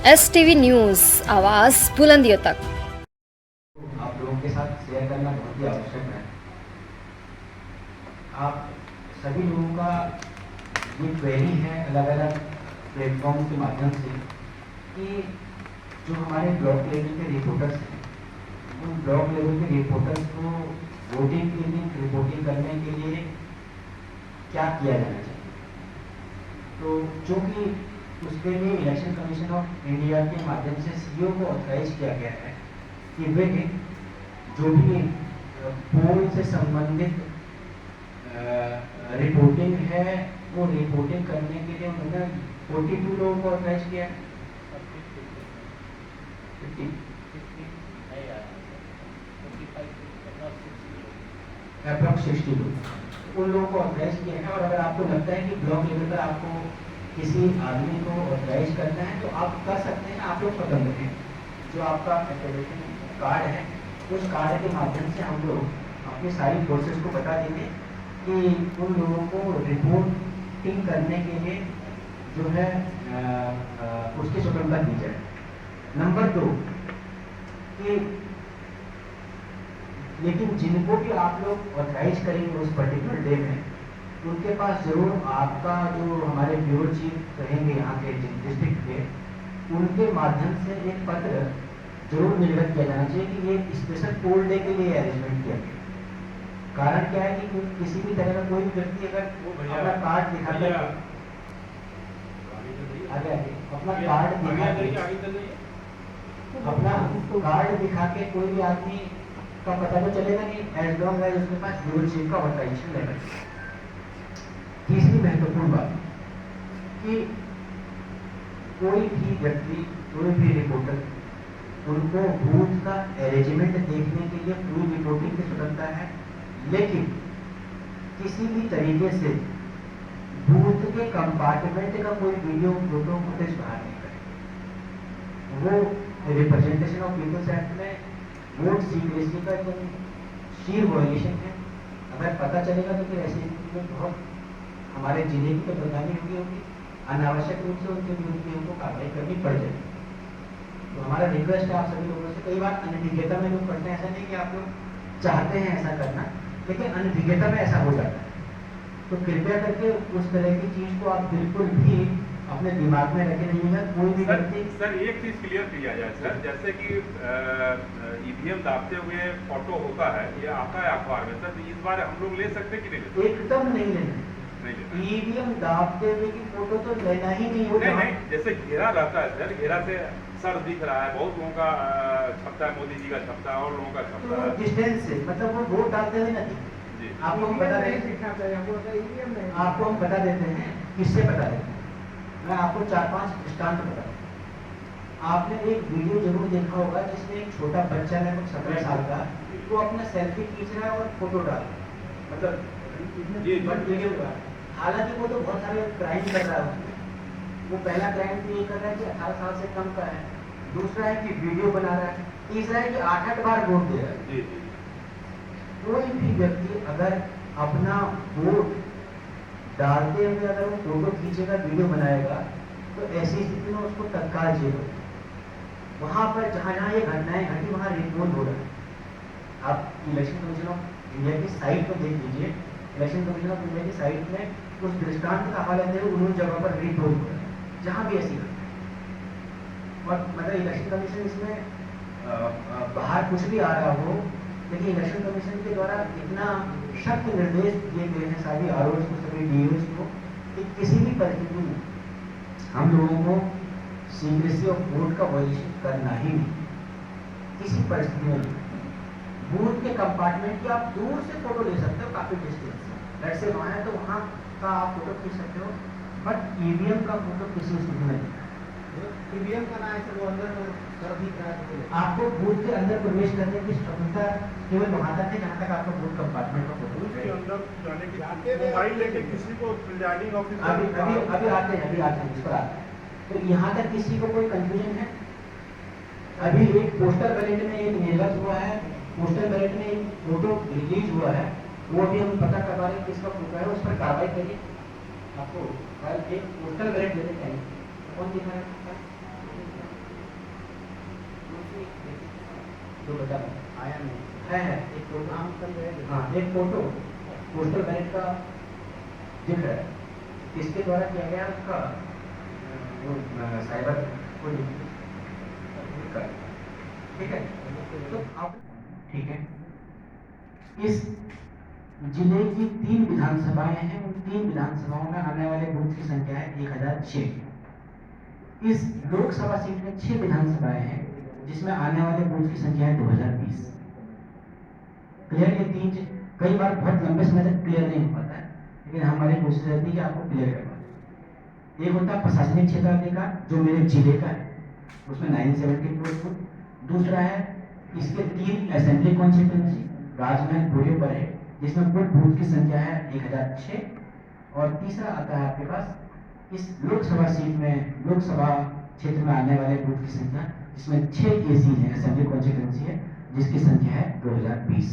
STV news, आवाज़ बुलंदियों तक। आप लोगों के साथ शेयर करना बहुत ही आवश्यक है। आप सभी लोगों का ये क्वेरी है अलग अलग प्लेटफॉर्म के माध्यम से कि जो हमारे ब्लॉक लेवल के रिपोर्टर्स हैं, उन ब्लॉक लेवल के रिपोर्टर्स को वोटिंग के दिन रिपोर्टिंग करने के लिए क्या किया जाना चाहिए। तो चूँकि उसके लिए इलेक्शन कमीशन ऑफ इंडिया के माध्यम से सीईओ को ऑथराइज किया गया है कि वे जो भी पोल से संबंधित रिपोर्टिंग है वो रिपोर्टिंग करने के लिए उन्होंने 42 लोगों को ऑथराइज किया है। 60 लोग उन लोगों को ऑथराइज किया है। और अगर आपको लगता है कि ब्लॉक लेवल पर आपको किसी आदमी को ऑथराइज करना है तो आप कर सकते हैं। आप लोग स्वतंत्र हैं। जो आपका एक्रेडिटेशन कार्ड है उस कार्ड के माध्यम से हम लोग अपनी सारी फोर्सेस को बता देंगे कि उन लोगों को रिपोर्टिंग करने के लिए जो है उसकी स्वतंत्रता दी जाए। नंबर 2 कि लेकिन जिनको भी आप लोग ऑथराइज करेंगे उस पर्टिकुलर डे में, उनके पास जरूर आपका जो हमारे ब्यूरो चीफ रहेंगे यहाँ के डिस्ट्रिक्ट के, उनके माध्यम से एक पत्र जरूर निर्गत किया जाना चाहिए कि ये स्पेशल पोल डे के लिए अरेंजमेंट किया गया। कारण क्या है कि किसी भी तरह का कोई भी व्यक्ति अगर अपना कार्ड दिखाता है, अपना कार्ड दिखा के कोई भी आदमी का पता तो चलेगा नहीं, एज लॉन्ग एज उसके पास ब्यूरो चीफ का ऑथराइजेशन लेटर। तीसरी महत्वपूर्ण बात कि कोई भी व्यक्ति, कोई भी रिपोर्टर, उनको बूथ का अरेंजमेंट देखने के लिए पूरी रिपोर्टिंग की स्वतंत्रता है, लेकिन किसी भी तरीके से बूथ के कंपार्टमेंट का कोई वीडियो फोटो फुटेज बाहर नहीं करें। वो रिप्रेजेंटेशन ऑफ पीपल्स एक्ट में वोट सीक्रेसी का जो शीर वायलेशन है। अगर पता चलेगा तो फिर ऐसी स्थिति में बहुत हमारे जिले की तो बदनामी होगी, अनावश्यक रूप से उनके विरुद्ध भी हमको कार्रवाई करनी पड़ जाएगी। तो हमारा रिक्वेस्ट है आप सभी लोगों से, कई बार अनभिज्ञता में लोग करते हैं, ऐसा नहीं कि आप लोग चाहते हैं ऐसा करना, लेकिन अनभिज्ञता में ऐसा हो जाता है। तो कृपया करके उस तरह की चीज को आप बिल्कुल भी अपने दिमाग में रखे रहिएगा। कोई भी व्यक्ति सर एक चीज क्लियर किया जाए सर, जैसे कि ईवीएम दाबते हुए फोटो होता है, ये आता है अखबार में सर, इस बार हम लोग ले सकते कि नहीं? एकदम नहीं लेना। ईवीएम दाबते हुए की फोटो तो लेना ही नहीं होगा। नहीं, जैसे घेरा रहता है सर, घेरा से सर दिख रहा है, बहुत लोगों का छपता है, मोदी जी का छपता है और लोगों का छपता है डिस्टेंस से, मतलब वो वोट डालते हुए नहीं। आपको हम बता देते हैं किससे बता देते हैं। मैं आपको 4-5 दृष्टांत बता दूं। आपने एक वीडियो जरूर देखा होगा जिसमें एक छोटा बच्चा है, 17 साल का, वो अपना सेल्फी खींच रहा है और फोटो डाल रहा है, मतलब हालांकि वो तो बहुत सारे क्राइम कर रहा है। वो पहला क्राइम तो ये कर रहा है कि 18 साल से कम का है, दूसरा है कि वीडियो बना रहा है, तीसरा है कि 8-8 बार वोट दे रहा है। कोई भी व्यक्ति अगर अपना वोट डालते हुए अगर वो फोटो खींचेगा, वीडियो बनाएगा, तो ऐसी स्थिति में उसको तत्काल जेल होगी। वहां पर जहां जहां ये घटनाएं घटी वहां रिपोर्ट हो रहा है। आप इलेक्शन कमीशन ऑफ इंडिया की साइट पर देख लीजिए। इलेक्शन कमीशन ऑफ इंडिया की साइट में उस दृष्टांत का हवाला देते हुए उन जगह पर रिपोर्ट हो रहा है जहां भी ऐसी घटना। और मतलब इलेक्शन कमीशन इसमें बाहर कुछ भी आ रहा हो, लेकिन इलेक्शन कमीशन के द्वारा इतना सख्त निर्देश दिए गए हैं सभी आरओज को, सभी डीओज को, कि किसी भी परिस्थिति में हम लोगों को सीक्रेसी ऑफ वोट का वायलेशन करना ही नहीं, किसी परिस्थिति में नहीं। बूथ के कंपार्टमेंट की आप दूर से फोटो ले सकते हो, काफी डिस्टेंस से, से वहां है तो वहां का आप फोटो खींच सकते हो, बट ईवीएम का फोटो किसी स्थिति में नहीं। ईवीएम का ना है वो अंदर आपको बूथ के अंदर प्रवेश करने की स्वतंत्रता केवल वहां तक है जहां तक आपका बूथ कंपार्टमेंट का फोटो के अंदर जाने की मोबाइल लेके किसी को प्रिजाइडिंग ऑफिसर अभी आते हैं इस पर आते हैं। तो यहाँ तक किसी को कोई कंफ्यूजन है? अभी एक पोस्टल बैलेट में एक निर्गत हुआ है, पोस्टल बैलेट में एक फोटो रिलीज हुआ है, वो भी हम पता करवा रहे हैं किसका फोटो है, उस पर कार्रवाई करिए। आपको एक पोस्टल बैलेट देते हैं, कौन दिखा रहा है? जो बता रहा आया नहीं है एक फोटो। काम कर रहे हैं हाँ एक फोटो पोस्टल बैलेट का दिख रहा है, किसके द्वारा किया गया उसका वो साइबर को ठीक है। तो अब ठीक है, इस जिले की 3 विधानसभाएं हैं, उन 3 विधानसभाओं में आने वाले बूथ की संख्या है 1006। इस लोकसभा सीट में 6 विधानसभाएं हैं जिसमें आने वाले बूथ की संख्या है 2020। क्लियर? ये 3 कई बार बहुत लंबे समय तक क्लियर नहीं हो पाता है, लेकिन हमारी कोशिश रहती है कि आपको क्लियर करवाएं। एक होता है प्रशासनिक क्षेत्र का जो मेरे जिले का है, उसमें 974 बूथ। दूसरा है इसके 3 असेंबली कॉन्स्टिट्यूंसी राजमहल पूरे पर है जिसमें कुल बूथ की संख्या है 1006। और तीसरा आता है आपके पास इस लोकसभा सीट में, लोकसभा क्षेत्र में आने वाले बूथ की संख्या जिसमें 6 एसी है, असेंबली कॉन्स्टिट्यूंसी है, जिसकी संख्या है 2020।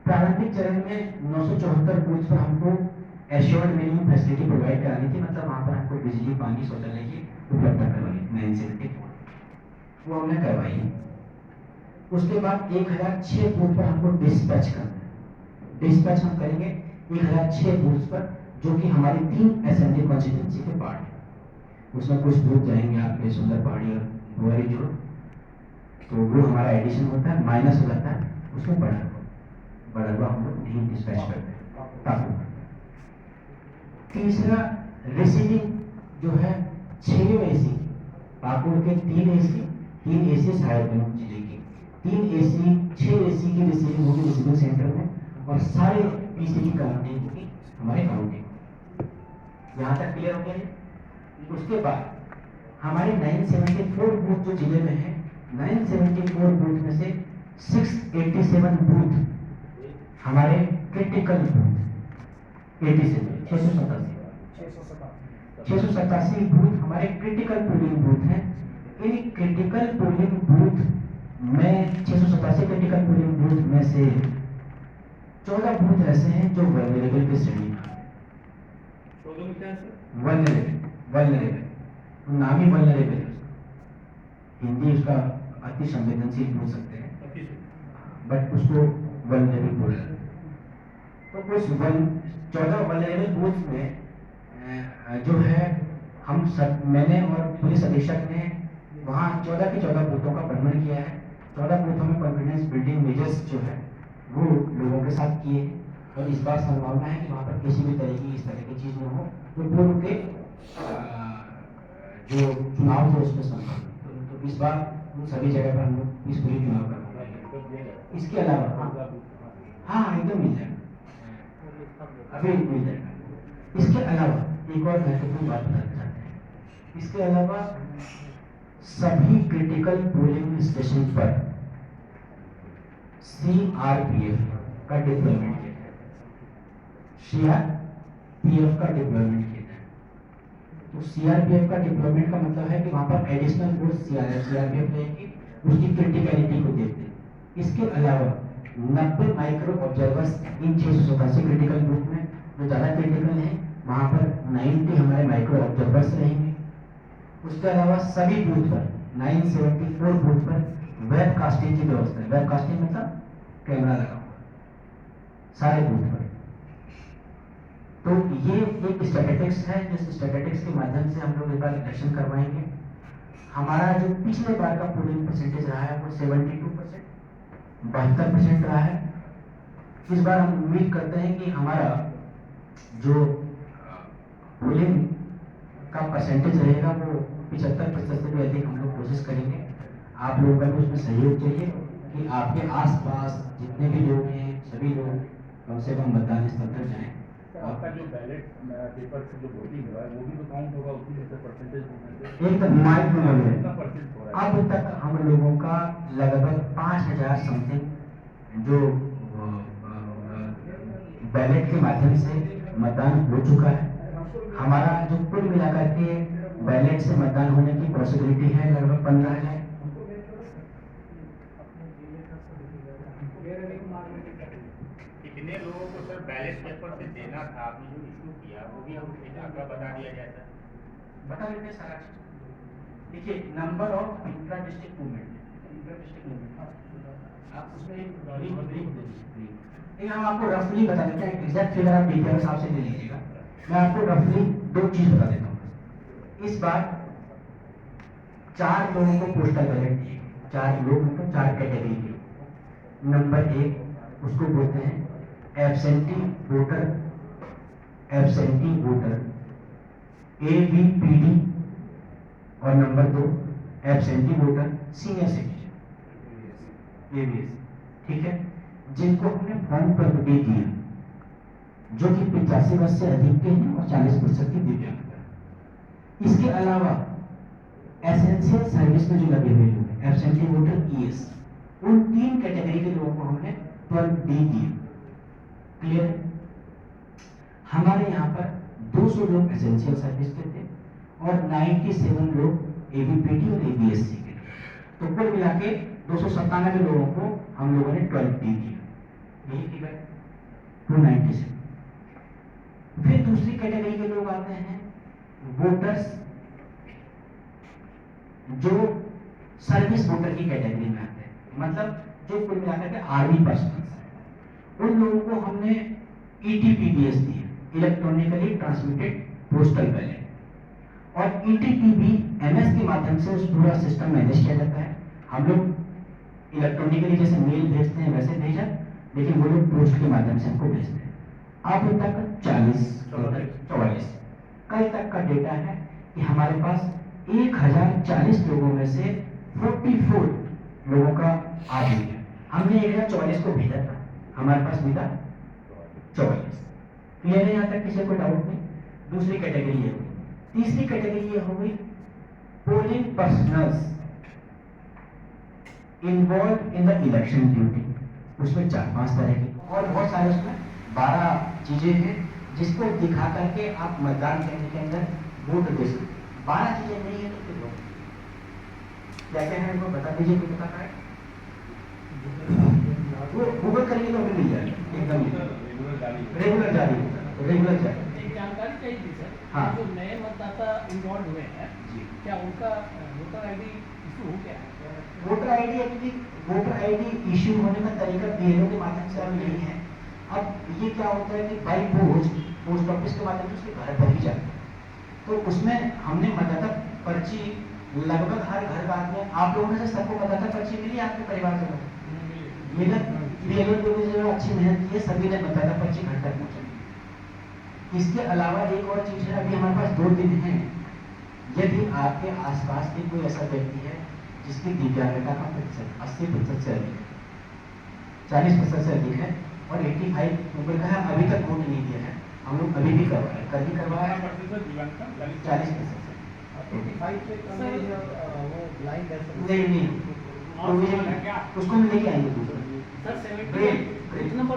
प्रारंभिक चरण में 974 बूथ पर हमको एश्योर्ड मिनिमम फैसिलिटी प्रोवाइड करानी थी, मतलब वहां पर हमको बिजली, पानी, शौचालय की उपलब्धता करवाई 974, वो हमने करवाई। उसके बाद 1006 बूथ पर हमको डिस्पैच करना है। डिस्पैच हम करेंगे 1006 बूथ पर जो कि हमारी 3 असेंबली कॉन्स्टिट्यूंसी के पार्ट है। उसमें कुछ बूथ जाएंगे आपके सुंदर पहाड़ी और बुआरी जोड़, तो वो हमारा एडिशन होता है, माइनस हो जाता है, उसमें बड़ा हम लोग नहीं डिस्पैच करते हैं। तीसरा रिसीविंग जो है 6 एसी, पाकुड़ के 3 एसी साहेबगंज जिले की 3 एसी, 6 एसी की रिसीविंग होगी रिसीविंग सेंटर में, और सारे पीसी की काउंटिंग होगी हमारे काउंटिंग। यहाँ तक क्लियर हो गया। उसके बाद हमारे 974 बूथ जो जिले में है, 974 बूथ में से 687 बूथ हमारे क्रिटिकल बूथ, 687 बूथ हमारे क्रिटिकल पोलिंग बूथ हैं। इन क्रिटिकल पोलिंग बूथ में 687 क्रिटिकल पोलिंग बूथ में से 14 बूथ ऐसे हैं जो वल्नरेबल की श्रेणी में है। वल्नरेबल नाम ही वल्नरेबल है, हिंदी उसका अति संवेदनशील बोल सकते हैं, बट उसको वल्नरेबल बोल रहे हैं। तो उस 14 वल्नरेबल बूथ में जो है हम सब, मैंने और पुलिस अधीक्षक ने वहाँ 14 के 14 बूथों का भ्रमण किया है। 14 बूथों में कॉन्फिडेंस बिल्डिंग मेजर्स जो है वो लोगों के साथ किए, और इस बार संभावना है कि वहाँ पर किसी भी तरह की इस तरह की चीज न हो तो पूर्व के जो चुनाव थे उसमें संभव। तो इस बार उन सभी जगह पर हम लोग इस पूरी चुनाव करवाएंगे। इसके अलावा हाँ एकदम मिल जाएगा, अभी मिल जाएगा। इसके अलावा एक और महत्वपूर्ण बात बताना चाहते हैं, इसके अलावा सभी क्रिटिकल पोलिंग स्टेशन पर सीआरपीएफ का डिप्लॉयमेंट किया जाए, सीआरपीएफ का डिप्लॉयमेंट किया जाए। तो सीआरपीएफ का डिप्लॉयमेंट का मतलब है कि वहां पर एडिशनल फोर्स सीआरपीएफ रहेगी, उसकी क्रिटिकलिटी को देखते हैं। इसके अलावा 90 माइक्रो ऑब्जर्वर्स इन 687 क्रिटिकल बूथ में जो ज्यादा क्रिटिकल है वहां पर 90 हमारे माइक्रो ऑब्जर्वर्स रहेंगे। उसके अलावा सभी बूथ पर 974 बूथ पर वेबकास्टिंग की व्यवस्था है। वेबकास्टिंग मतलब कैमरा लगा हुआ सारे बूथ पर। तो ये एक स्टैटिस्टिक्स है, जिस स्टैटिस्टिक्स के माध्यम से हम लोग एक बार इलेक्शन करवाएंगे। हमारा जो पिछले बार का पोलिंग परसेंटेज रहा है वो 72%, 72% रहा है। इस बार हम उम्मीद करते हैं कि हमारा जो पोलिंग का परसेंटेज रहेगा वो 75% से भी अधिक हम लोग कोशिश करेंगे। आप लोगों का भी उसमें सहयोग चाहिए कि आपके आसपास जितने भी लोग हैं सभी लोग कम से कम मतदान स्थल तक जाएं। आपका जो बैलेट पेपर से जो वोटिंग हुआ है वो भी तो काउंट होगा, उसी में से परसेंटेज एकदम माइक्रो लेवल कितना परसेंट हो रहा है? अब तक हम लोगों का लगभग 5000 समथिंग जो बैलेट के माध्यम से मतदान हो चुका है। हमारा जो कुल मिलाकर के बैलेट से मतदान होने की पॉसिबिलिटी है लगभग 15,000। कितने लोगों को सर बैलेट पेपर से देना था, आपने जो इशू किया वो भी हमको आंकड़ा बता दिया जाए सर? बता देते सारा देखिए number of intra district movement आप उसमें एक ब्रीफ दे दीजिए। लेकिन हम आपको रफली बता देते हैं, एग्जैक्ट फिगर आप डीपीआर साहब से ले लीजिएगा। मैं आपको रफली दो चीज बता देता हूँ। इस बार 4 लोगों को पोस्टल बैलेट दिए, 4 लोग मतलब 4 कैटेगरी के। नंबर 1 उसको बोलते हैं एब्सेंटी वोटर ABPD, और number 2 absentee voter senior citizen ABS, ठीक है, जिनको हमने फॉर्म पर दे दिया, जो कि 85 वर्ष से अधिक के हैं और 40% की दिव्यांगता। इसके अलावा एसेंशियल सर्विस में जो लगे हुए लोग हैं, एब्सेंटी वोटर ES, उन 3 कैटेगरी के लोगों को हमने 12D दिए। क्लियर? हमारे यहाँ पर 200 लोग एसेंशियल सर्विस के थे और 97 लोग ABPD और ABSC के थे। तो कुल मिला के 297 लोगों को हम लोगों ने 12D दिया। यही फिगर 297। फिर दूसरी कैटेगरी के लोग आते हैं वोटर्स जो सर्विस वोटर की कैटेगरी में आते हैं, मतलब जो कुल मिलाकर के आर्मी पर्सनल्स हैं। उन लोगों को हमने ETPBS दिया, इलेक्ट्रॉनिकली ट्रांसमिटेड पोस्टल बैलेट, और ETPBMS के माध्यम से उस पूरा सिस्टम मैनेज किया जाता है। हम लोग इलेक्ट्रॉनिकली जैसे मेल भेजते हैं वैसे भेजा, लेकिन वो लोग पोस्ट के माध्यम से हमको भेजते हैं। अब तक 44 कल तक का डेटा है कि हमारे पास 1040 लोगों में से 44 लोगों का आ गया। हमने 1044 को भेजा था, हमारे पास मिला 44। क्लियर है? यहाँ तक किसी को डाउट नहीं? दूसरी कैटेगरी ये हुई। तीसरी कैटेगरी ये हो गई polling personnels involve in the election duty. उसमें 4-5 तरह की और बहुत सारे उसमें 12 चीजें हैं जिसको दिखा करके आप मतदान केंद्र के अंदर वोट दे सकते। 12 चीजें नहीं है तो फिर क्या क्या है उनको बता दीजिए, कोई बता पाए? वो गूगल करेंगे तो हमें मिल जाएगा एकदम रेगुलर जारी रेगुलर जारी। एक जानकारी चाहिए थी सर। हाँ। जो नए मतदाता इन्वॉल्व हुए हैं जी। क्या उनका वोटर आईडी इशू हो गया है? Voter ID actually voter ID issue होने का तरीका BLO के माध्यम से अब नहीं है। अब ये क्या होता है कि बाई पोस्ट ऑफिस के माध्यम से उसके घर पर ही जाता है। तो उसमें हमने मतदाता पर्ची लगभग हर घर बात में, आप लोगों में से सबको मतदाता पर्ची मिली आपके परिवार के लोग? मिला। BLO ने जो अच्छी मेहनत की है, सभी ने मतदाता पर्ची घर तक पहुंचाई। इसके अलावा एक और चीज है, अभी हमारे पास 2 दिन है। यदि आपके आसपास भी कोई ऐसा व्यक्ति है जिसकी दिव्यांगता का प्रतिशत 80% से अधिक है, 40% से अधिक है और 85 ऊपर का है, अभी तक वोट नहीं दिया है, हम लोग अभी भी करवाए, कल भी करवाया 40% से 85 से कम है जो वो ब्लाइंड है सर। नहीं, उसको हम लेके आएंगे दूसरा। Sir 70 number